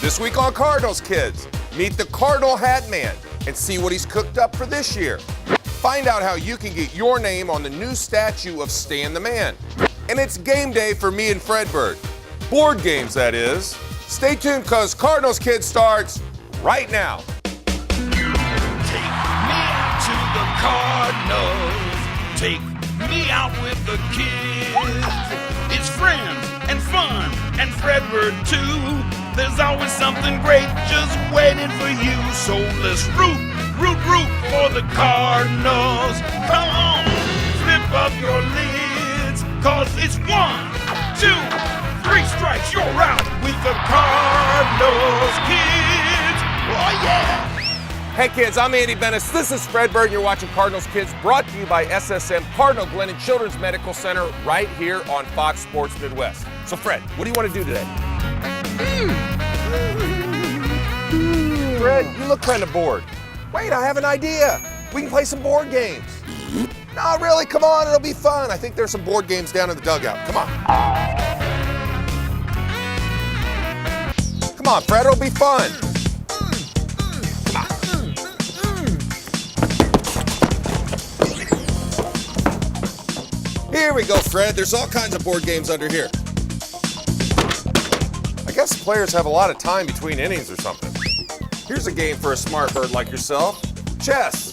This week on Cardinals Kids, meet the Cardinal Hat Man and see what he's cooked up for this year. Find out how you can get your name on the new statue of Stan the Man. And it's game day for me and Fredbird. Board games, that is. Stay tuned, because Cardinals Kids starts right now. Take me out to the Cardinals. Take me out with the kids. It's friends and fun and Fredbird too. There's always something great just waiting for you. So let's root for the Cardinals. Come on, flip up your lids, 'cause it's 1, 2, 3 strikes, you're out with the Cardinals Kids. Oh yeah! Hey kids, I'm Andy Bennis. This is Fredbird, and you're watching Cardinals Kids, brought to you by SSM Cardinal Glennon Children's Medical Center, right here on Fox Sports Midwest. So Fred, what do you want to do today? Fred, you look kind of bored. Wait, I have an idea. We can play some board games. No, really, come on, it'll be fun. I think there's some board games down in the dugout. Come on. Come on, Fred, it'll be fun. Here we go, Fred. There's all kinds of board games under here. I guess players have a lot of time between innings or something. Here's a game for a smart bird like yourself. Chess.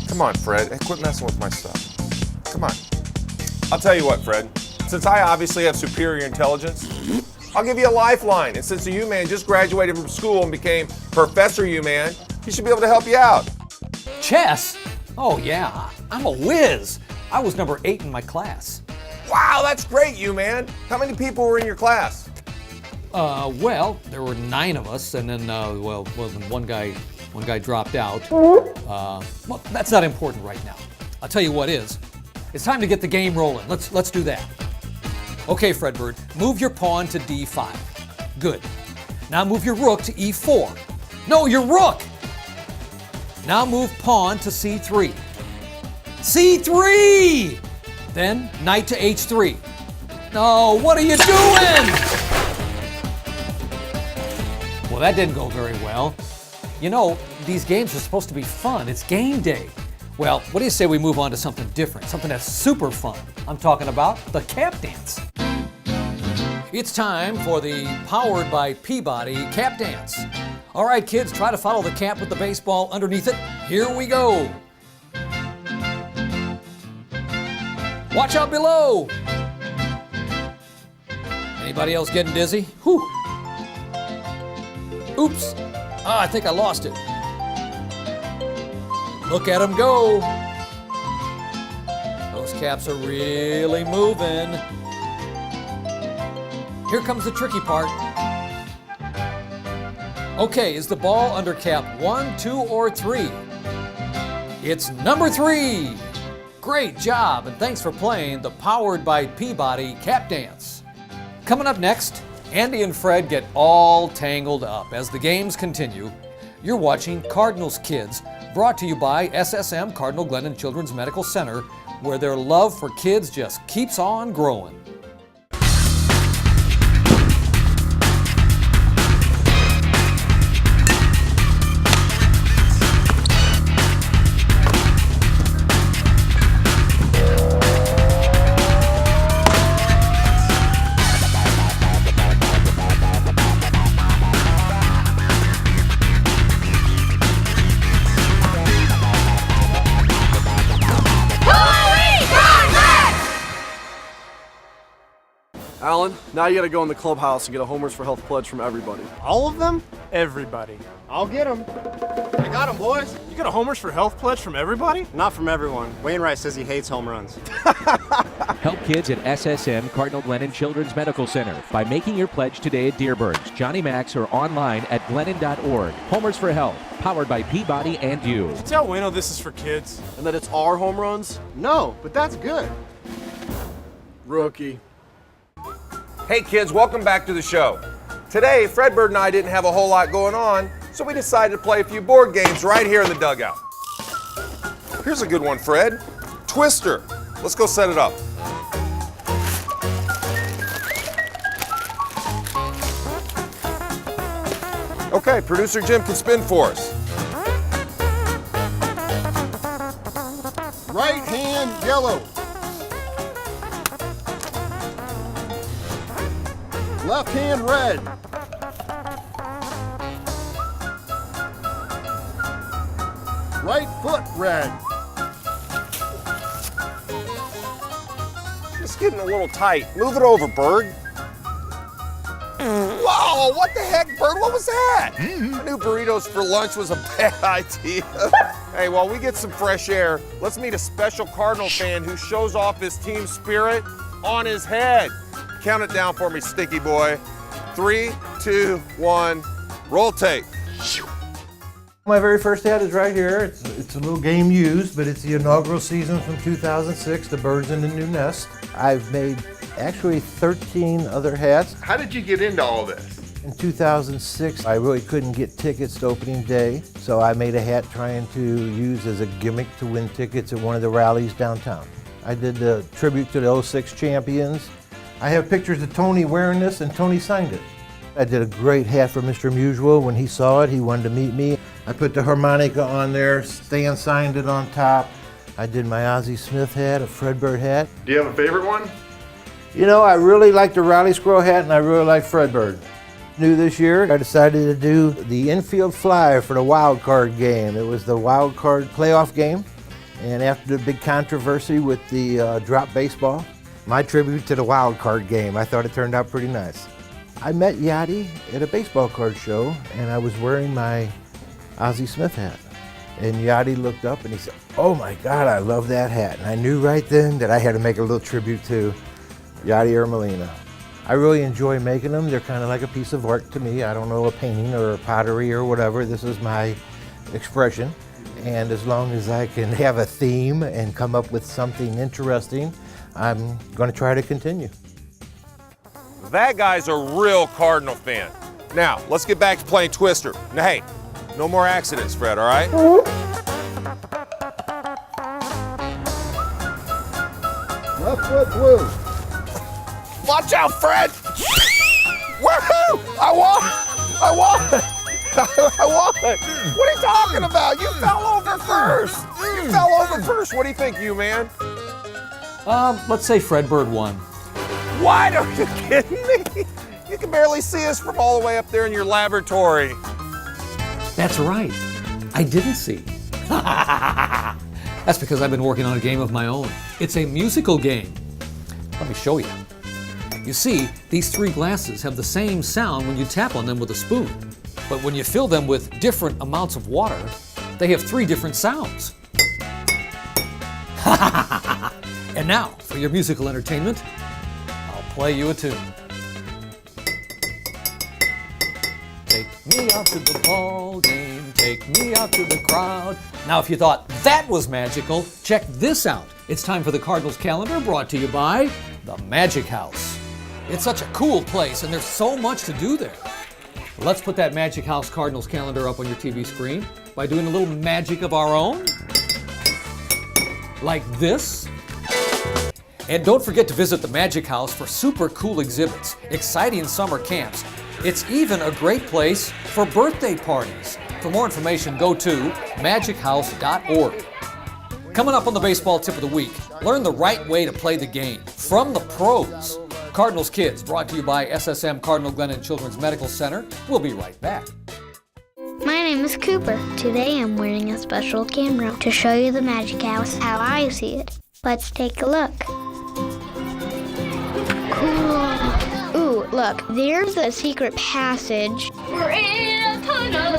Come on, Fred. Hey, quit messing with my stuff. Come on. I'll tell you what, Fred. Since I obviously have superior intelligence, I'll give you a lifeline. And since the U-Man just graduated from school and became Professor U-Man, he should be able to help you out. Chess? Oh yeah, I'm a whiz. I was number 8 in my class. Wow, that's great, U-Man. How many people were in your class? Well, there were 9 of us, and then, one guy dropped out. Well, that's not important right now. I'll tell you what is. It's time to get the game rolling. Let's do that. Okay, Fredbird, move your pawn to D5. Good. Now move your rook to E4. No, your rook! Now move pawn to C3. C3! Then knight to H3. No, what are you doing? Well, that didn't go very well. You know, these games are supposed to be fun. It's game day. Well, what do you say we move on to something different, something that's super fun? I'm talking about the cap dance. It's time for the Powered by Peabody cap dance. All right, kids, try to follow the cap with the baseball underneath it. Here we go. Watch out below. Anybody else getting dizzy? Whew. Oops. I think I lost it. Look at them go. Those caps are really moving. Here comes the tricky part. Okay, is the ball under cap 1, 2, or 3? It's number 3. Great job, and thanks for playing the Powered by Peabody cap dance. Coming up next, Andy and Fred get all tangled up as the games continue. You're watching Cardinals Kids, brought to you by SSM Cardinal Glennon Children's Medical Center, where their love for kids just keeps on growing. Alan, now you gotta go in the clubhouse and get a Homers for Health pledge from everybody. All of them? Everybody. I'll get them. I got them, boys. You got a Homers for Health pledge from everybody? Not from everyone. Wainwright says he hates home runs. Help kids at SSM Cardinal Glennon Children's Medical Center by making your pledge today at Dearborn's, Johnny Max, or online at glennon.org. Homers for Health, powered by Peabody and you. Did you tell Wayno this is for kids? And that it's our home runs? No, but that's good. Rookie. Hey kids, welcome back to the show. Today, Fredbird and I didn't have a whole lot going on, so we decided to play a few board games right here in the dugout. Here's a good one, Fred. Twister. Let's go set it up. Okay, producer Jim can spin for us. Right hand yellow. Left hand red. Right foot red. It's getting a little tight. Move it over, Bird. Whoa, what the heck, Bird? What was that? I knew burritos for lunch was a bad idea. Hey, while we get some fresh air, let's meet a special Cardinal fan who shows off his team spirit on his head. Count it down for me, Stinky Boy. 3, 2, 1, roll tape. My very first hat is right here. It's a little game used, but it's the inaugural season from 2006, the Birds in the New Nest. I've made actually 13 other hats. How did you get into all this? In 2006, I really couldn't get tickets to opening day, so I made a hat trying to use as a gimmick to win tickets at one of the rallies downtown. I did the tribute to the 06 champions. I have pictures of Tony wearing this, and Tony signed it. I did a great hat for Mr. Musial. When he saw it, he wanted to meet me. I put the harmonica on there, Stan signed it on top. I did my Ozzie Smith hat, a Fredbird hat. Do you have a favorite one? You know, I really like the Raleigh Squirrel hat, and I really like Fredbird. New this year, I decided to do the infield fly for the wild card game. It was the wild card playoff game, and after the big controversy with the drop baseball, my tribute to the wild card game. I thought it turned out pretty nice. I met Yachty at a baseball card show, and I was wearing my Ozzie Smith hat. And Yachty looked up and he said, "Oh my God, I love that hat." And I knew right then that I had to make a little tribute to Yachty Ermelina. I really enjoy making them. They're kind of like a piece of art to me. I don't know, a painting or a pottery or whatever. This is my expression. And as long as I can have a theme and come up with something interesting, I'm going to try to continue. That guy's a real Cardinal fan. Now, let's get back to playing Twister. Now, hey, no more accidents, Fred, all right? Left foot blue. Watch out, Fred! Woohoo! I won! I won! I won! What are you talking about? You fell over first! You fell over first. What do you think, you man? Let's say Fredbird won. What? Are you kidding me? You can barely see us from all the way up there in your laboratory. That's right. I didn't see. That's because I've been working on a game of my own. It's a musical game. Let me show you. You see, these 3 glasses have the same sound when you tap on them with a spoon. But when you fill them with different amounts of water, they have 3 different sounds. And now, for your musical entertainment, I'll play you a tune. Take me out to the ball game, take me out to the crowd. Now, if you thought that was magical, check this out. It's time for the Cardinals calendar, brought to you by the Magic House. It's such a cool place, and there's so much to do there. Let's put that Magic House Cardinals calendar up on your TV screen by doing a little magic of our own. Like this. And don't forget to visit the Magic House for super cool exhibits, exciting summer camps. It's even a great place for birthday parties. For more information, go to magichouse.org. Coming up on the baseball tip of the week, learn the right way to play the game from the pros. Cardinals Kids, brought to you by SSM Cardinal Glennon Children's Medical Center. We'll be right back. My name is Cooper. Today I'm wearing a special camera to show you the Magic House how I see it. Let's take a look. Cool. Ooh, look, there's the secret passage. We're in a tunnel.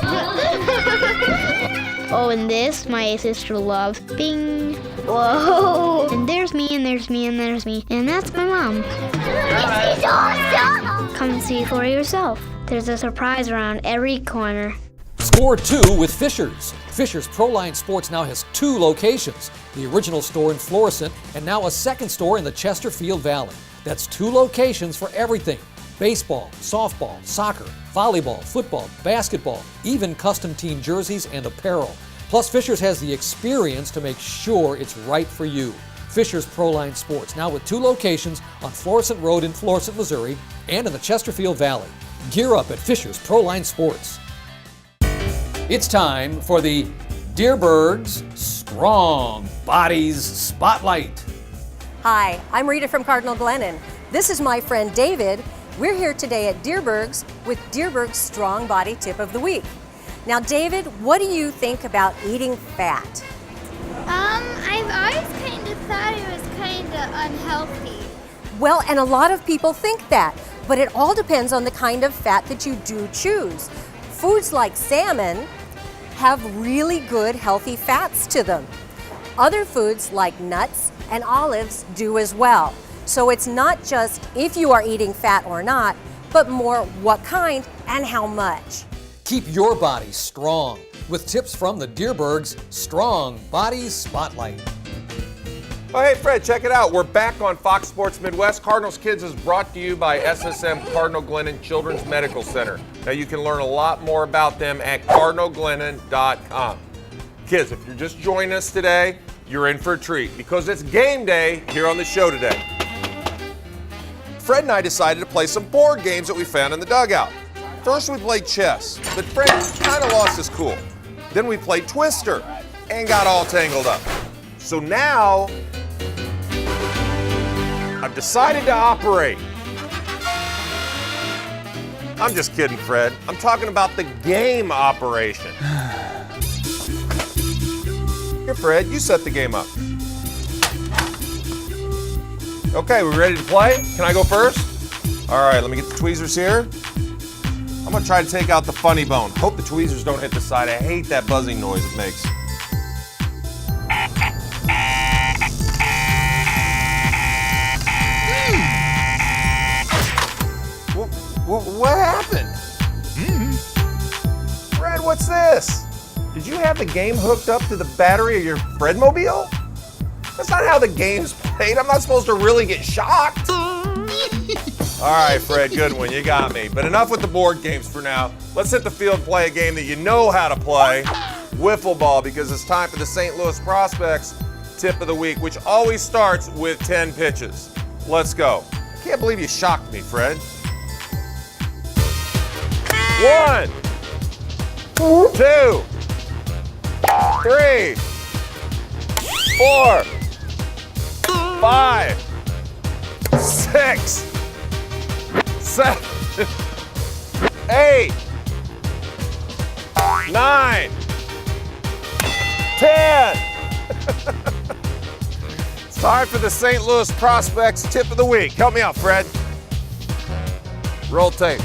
Oh, and this my sister loves. Bing. Whoa. And there's me, and there's me, and there's me. And that's my mom. This is awesome. Come and see for yourself. There's a surprise around every corner. Score 2 with Fisher's. Fisher's Proline Sports now has 2 locations. The original store in Florissant and now a second store in the Chesterfield Valley. That's 2 locations for everything. Baseball, softball, soccer, volleyball, football, basketball, even custom team jerseys and apparel. Plus, Fisher's has the experience to make sure it's right for you. Fisher's Proline Sports, now with 2 locations on Florissant Road in Florissant, Missouri, and in the Chesterfield Valley. Gear up at Fisher's Proline Sports. It's time for the Deerberg's Strong Bodies Spotlight. Hi, I'm Rita from Cardinal Glennon. This is my friend David. We're here today at Deerberg's with Deerberg's Strong Body Tip of the Week. Now, David, what do you think about eating fat? I've always kind of thought it was kind of unhealthy. Well, and a lot of people think that, but it all depends on the kind of fat that you do choose. Foods like salmon have really good healthy fats to them. Other foods like nuts and olives do as well. So it's not just if you are eating fat or not, but more what kind and how much. Keep your body strong with tips from the Deerberg's Strong Bodies Spotlight. Oh, hey, Fred, check it out. We're back on Fox Sports Midwest. Cardinals Kids is brought to you by SSM Cardinal Glennon Children's Medical Center. Now, you can learn a lot more about them at cardinalglennon.com. Kids, if you're just joining us today, you're in for a treat because it's game day here on the show today. Fred and I decided to play some board games that we found in the dugout. First, we played chess, but Fred kind of lost his cool. Then we played Twister and got all tangled up. So now, I've decided to operate. I'm just kidding, Fred. I'm talking about the game operation. Here, Fred, you set the game up. Okay, we ready to play? Can I go first? All right, let me get the tweezers here. I'm gonna try to take out the funny bone. Hope the tweezers don't hit the side. I hate that buzzing noise it makes. What happened? Fred, what's this? Did you have the game hooked up to the battery of your Fredmobile? That's not how the game's played. I'm not supposed to really get shocked. All right, Fred, good one. You got me. But enough with the board games for now. Let's hit the field and play a game that you know how to play, wiffle ball, because it's time for the St. Louis Prospects Tip of the Week, which always starts with 10 pitches. Let's go. I can't believe you shocked me, Fred. 1, 2, 3, 4, 5, 6, 7, 8, 9, 10. It's time for the St. Louis Prospects Tip of the Week. Help me out, Fred. Roll tape.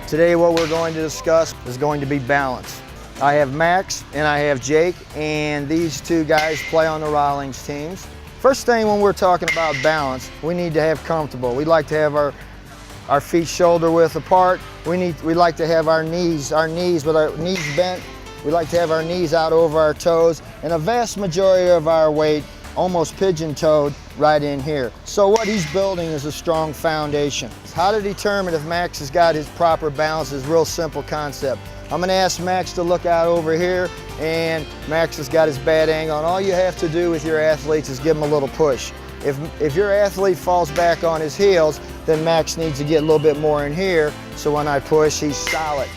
Today what we're going to discuss is going to be balance. I have Max and I have Jake, and these two guys play on the Rawlings teams. First thing when we're talking about balance, we need to have comfortable. We like to have our feet shoulder width apart. We like to have our knees with our knees bent. We like to have our knees out over our toes, and a vast majority of our weight almost pigeon-toed right in here. So what he's building is a strong foundation. How to determine if Max has got his proper balance is a real simple concept. I'm gonna ask Max to look out over here, and Max has got his bad angle, and all you have to do with your athletes is give them a little push. If your athlete falls back on his heels, then Max needs to get a little bit more in here, so when I push, he's solid.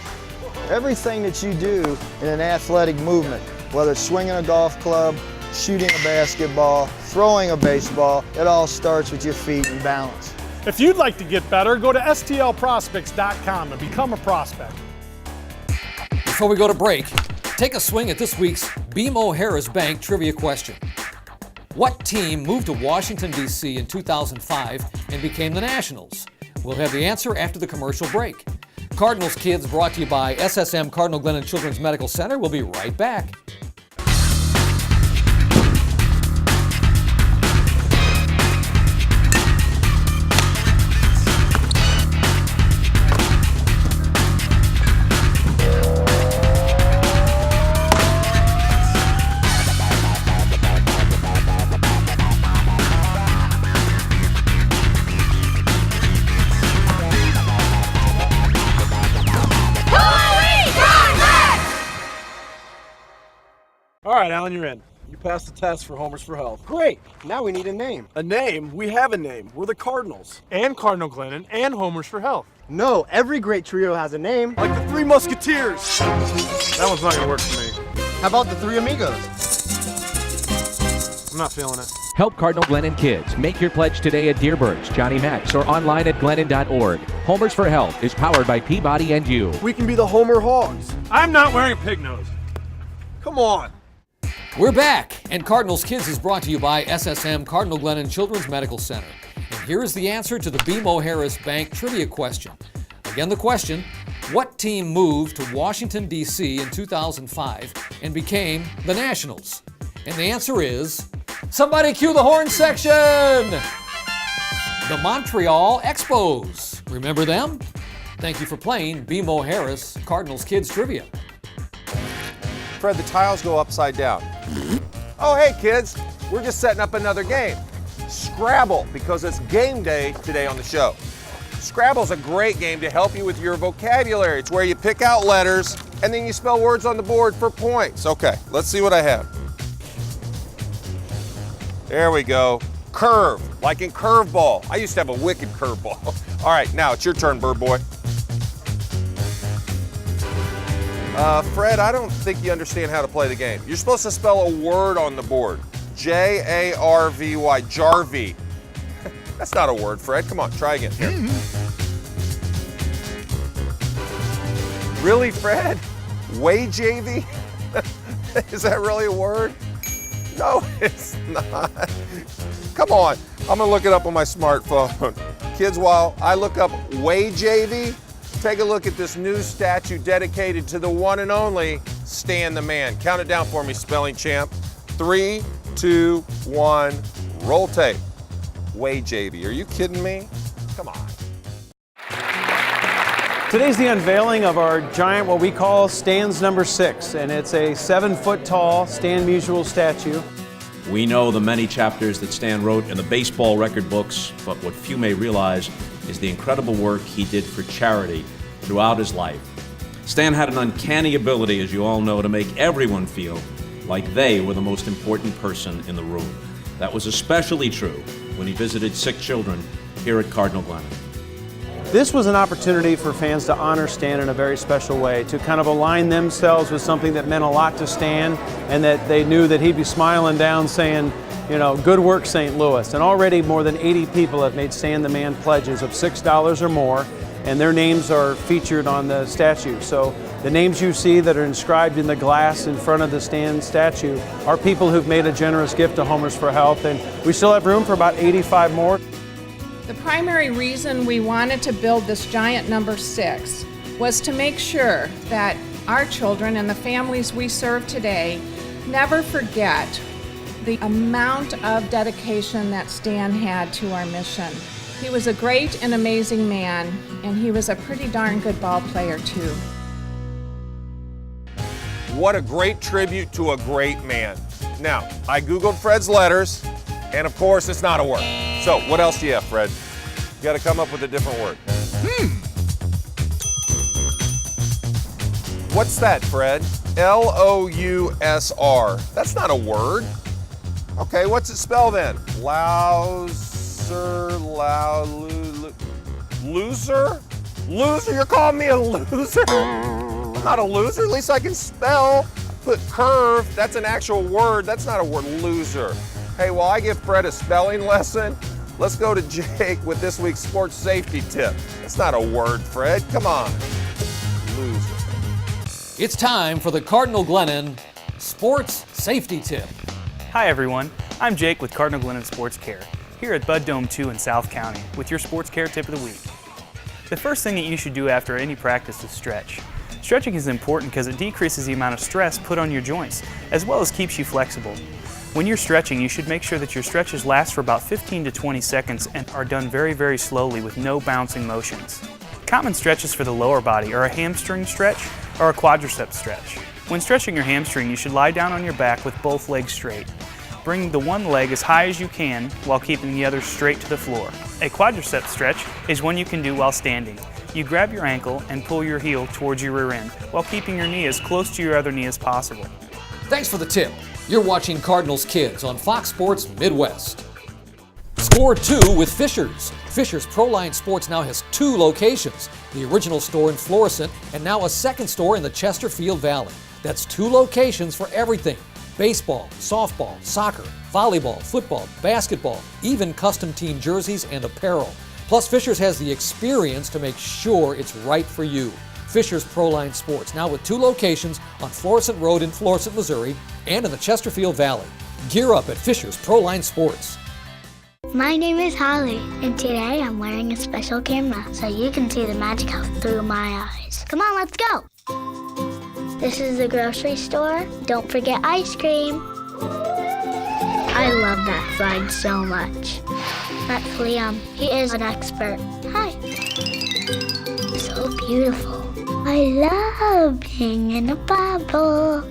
Everything that you do in an athletic movement, whether it's swinging a golf club, shooting a basketball, throwing a baseball, it all starts with your feet and balance. If you'd like to get better, go to stlprospects.com and become a prospect. Before we go to break, take a swing at this week's BMO Harris Bank trivia question. What team moved to Washington, D.C. in 2005 and became the Nationals? We'll have the answer after the commercial break. Cardinals Kids brought to you by SSM Cardinal Glennon Children's Medical Center. We'll be right back. All right, Alan, you're in. You passed the test for Homers for Health. Great. Now we need a name. A name? We have a name. We're the Cardinals. And Cardinal Glennon and Homers for Health. No, every great trio has a name. Like the Three Musketeers. That one's not gonna work for me. How about the Three Amigos? I'm not feeling it. Help Cardinal Glennon kids. Make your pledge today at Dearbird's, Johnny Max, or online at Glennon.org. Homers for Health is powered by Peabody and you. We can be the Homer Hogs. I'm not wearing a pig nose. Come on. We're back, and Cardinals Kids is brought to you by SSM Cardinal Glennon Children's Medical Center. And here is the answer to the BMO Harris Bank trivia question. Again, the question, what team moved to Washington, D.C. in 2005 and became the Nationals? And the answer is, somebody cue the horn section! The Montreal Expos. Remember them? Thank you for playing BMO Harris Cardinals Kids Trivia. Fred, the tiles go upside down. Oh, hey, kids. We're just setting up another game. Scrabble, because it's game day today on the show. Scrabble's a great game to help you with your vocabulary. It's where you pick out letters and then you spell words on the board for points. Okay, let's see what I have. There we go. Curve, like in curveball. I used to have a wicked curveball. All right, now it's your turn, Bird Boy. Fred, I don't think you understand how to play the game. You're supposed to spell a word on the board. J-A-R-V-Y, Jarvie. That's not a word, Fred. Come on, try again. Here. Really, Fred? Way-Javy? Is that really a word? No, it's not. Come on, I'm gonna look it up on my smartphone. Kids, while I look up Way-Javy, take a look at this new statue dedicated to the one and only Stan the Man. Count it down for me, spelling champ. 3, 2, 1, roll tape. Way-Javy, are you kidding me? Come on. Today's the unveiling of our giant, what we call Stan's number 6, and it's a 7-foot tall Stan Musial statue. We know the many chapters that Stan wrote in the baseball record books, but what few may realize is the incredible work he did for charity throughout his life. Stan had an uncanny ability, as you all know, to make everyone feel like they were the most important person in the room. That was especially true when he visited sick children here at Cardinal Glennon. This was an opportunity for fans to honor Stan in a very special way, to kind of align themselves with something that meant a lot to Stan, and that they knew that he'd be smiling down saying, you know, good work, St. Louis. And already more than 80 people have made Stan the Man pledges of $6 or more, and their names are featured on the statue. So the names you see that are inscribed in the glass in front of the Stan statue are people who've made a generous gift to Homers for Health, and we still have room for about 85 more. The primary reason we wanted to build this giant number 6 was to make sure that our children and the families we serve today never forget the amount of dedication that Stan had to our mission. He was a great and amazing man, and he was a pretty darn good ball player too. What a great tribute to a great man. Now, I Googled Fred's letters, and of course, it's not a word. So, what else do you have, Fred? You gotta come up with a different word. What's that, Fred? L-O-U-S-R. That's not a word. Okay, what's it spell then? Loser? You're calling me a loser? I'm not a loser, at least I can spell. Put curve, that's an actual word. That's not a word, loser. Hey, while I give Fred a spelling lesson, let's go to Jake with this week's sports safety tip. That's not a word, Fred. Come on. Loser. It's time for the Cardinal Glennon Sports Safety Tip. Hi everyone, I'm Jake with Cardinal Glennon Sports Care, here at Bud Dome 2 in South County with your sports care tip of the week. The first thing that you should do after any practice is stretch. Stretching is important because it decreases the amount of stress put on your joints, as well as keeps you flexible. When you're stretching, you should make sure that your stretches last for about 15 to 20 seconds and are done very, very slowly with no bouncing motions. Common stretches for the lower body are a hamstring stretch or a quadricep stretch. When stretching your hamstring, you should lie down on your back with both legs straight. Bring the one leg as high as you can while keeping the other straight to the floor. A quadricep stretch is one you can do while standing. You grab your ankle and pull your heel towards your rear end while keeping your knee as close to your other knee as possible. Thanks for the tip. You're watching Cardinals Kids on Fox Sports Midwest. Score 2 with Fisher's. Fisher's Proline Sports now has 2 locations. The original store in Florissant and now a second store in the Chesterfield Valley. That's 2 locations for everything. Baseball, softball, soccer, volleyball, football, basketball, even custom team jerseys and apparel. Plus, Fisher's has the experience to make sure it's right for you. Fisher's Proline Sports, now with 2 locations on Florissant Road in Florissant, Missouri, and in the Chesterfield Valley. Gear up at Fisher's Proline Sports. My name is Holly, and today I'm wearing a special camera so you can see the magic house through my eyes. Come on, let's go! This is the grocery store. Don't forget ice cream. I love that slide so much. That's Liam. He is an expert. Hi. So beautiful. I love being in a bubble.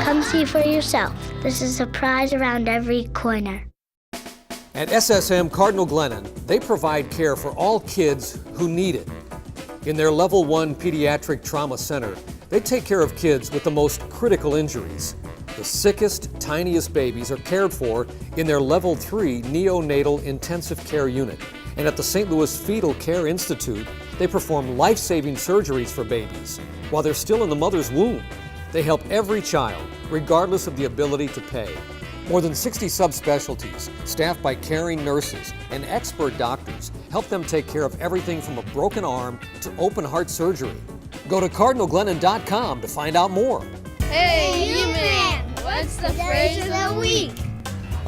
Come see for yourself. There's a surprise around every corner. At SSM Cardinal Glennon, they provide care for all kids who need it. In their Level 1 Pediatric Trauma Center, they take care of kids with the most critical injuries. The sickest, tiniest babies are cared for in their Level 3 Neonatal Intensive Care Unit. And at the St. Louis Fetal Care Institute, they perform life-saving surgeries for babies while they're still in the mother's womb. They help every child, regardless of the ability to pay. More than 60 subspecialties, staffed by caring nurses and expert doctors, help them take care of everything from a broken arm to open heart surgery. Go to cardinalglennon.com to find out more. Hey, you man! What's the phrase of the week?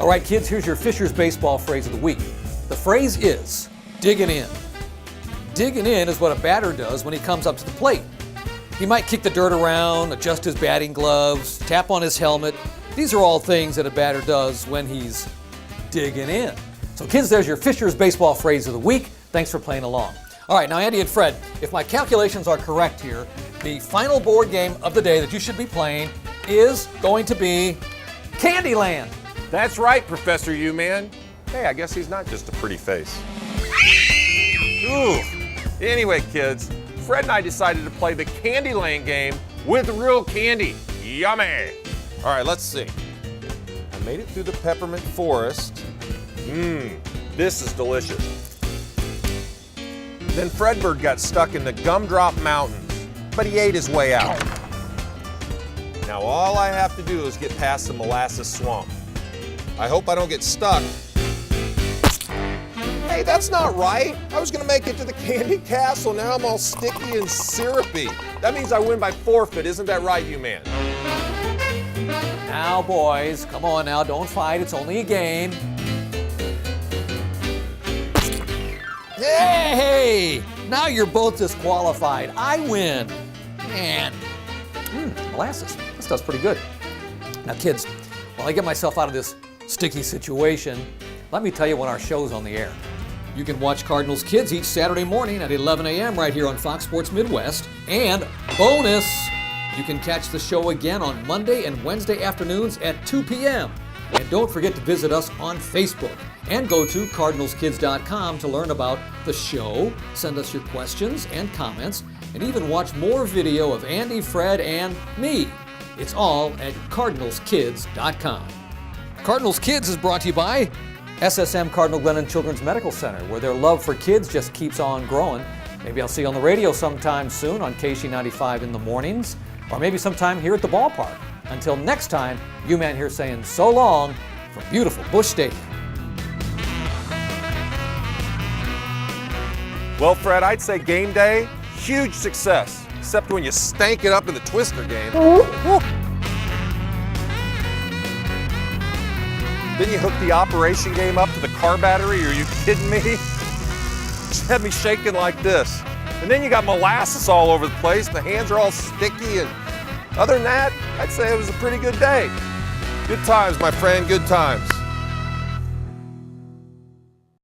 All right, kids, here's your Fisher's Baseball phrase of the week. The phrase is, digging in. Digging in is what a batter does when he comes up to the plate. He might kick the dirt around, adjust his batting gloves, tap on his helmet. These are all things that a batter does when he's digging in. So kids, there's your Fisher's Baseball phrase of the week. Thanks for playing along. All right, now Andy and Fred, if my calculations are correct here, the final board game of the day that you should be playing is going to be Candyland. That's right, Professor U-Man. Hey, I guess he's not just a pretty face. Ooh. Anyway, kids, Fred and I decided to play the Candyland game with real candy. Yummy! All right, let's see. I made it through the peppermint forest. This is delicious. Then Fredbird got stuck in the Gumdrop Mountains, but he ate his way out. Now all I have to do is get past the molasses swamp. I hope I don't get stuck. Hey, that's not right. I was gonna make it to the candy castle. Now I'm all sticky and syrupy. That means I win by forfeit. Isn't that right, you man? Now, boys, come on now, don't fight. It's only a game. Hey! Now you're both disqualified. I win. Man. Molasses. This stuff's pretty good. Now, kids, while I get myself out of this sticky situation, let me tell you when our show's on the air. You can watch Cardinals Kids each Saturday morning at 11 a.m. right here on Fox Sports Midwest. And bonus, you can catch the show again on Monday and Wednesday afternoons at 2 p.m. And don't forget to visit us on Facebook and go to cardinalskids.com to learn about the show, send us your questions and comments, and even watch more video of Andy, Fred, and me. It's all at cardinalskids.com. Cardinals Kids is brought to you by SSM Cardinal Glennon Children's Medical Center, where their love for kids just keeps on growing. Maybe I'll see you on the radio sometime soon on KC95 in the mornings, or maybe sometime here at the ballpark. Until next time, U-Man here saying so long from beautiful Busch Stadium. Well, Fred, I'd say game day, huge success, except when you stank it up in the Twister game. Then you hook the operation game up to the car battery. Are you kidding me? Just had me shaking like this. And then you got molasses all over the place. The hands are all sticky. And other than that, I'd say it was a pretty good day. Good times, my friend, good times.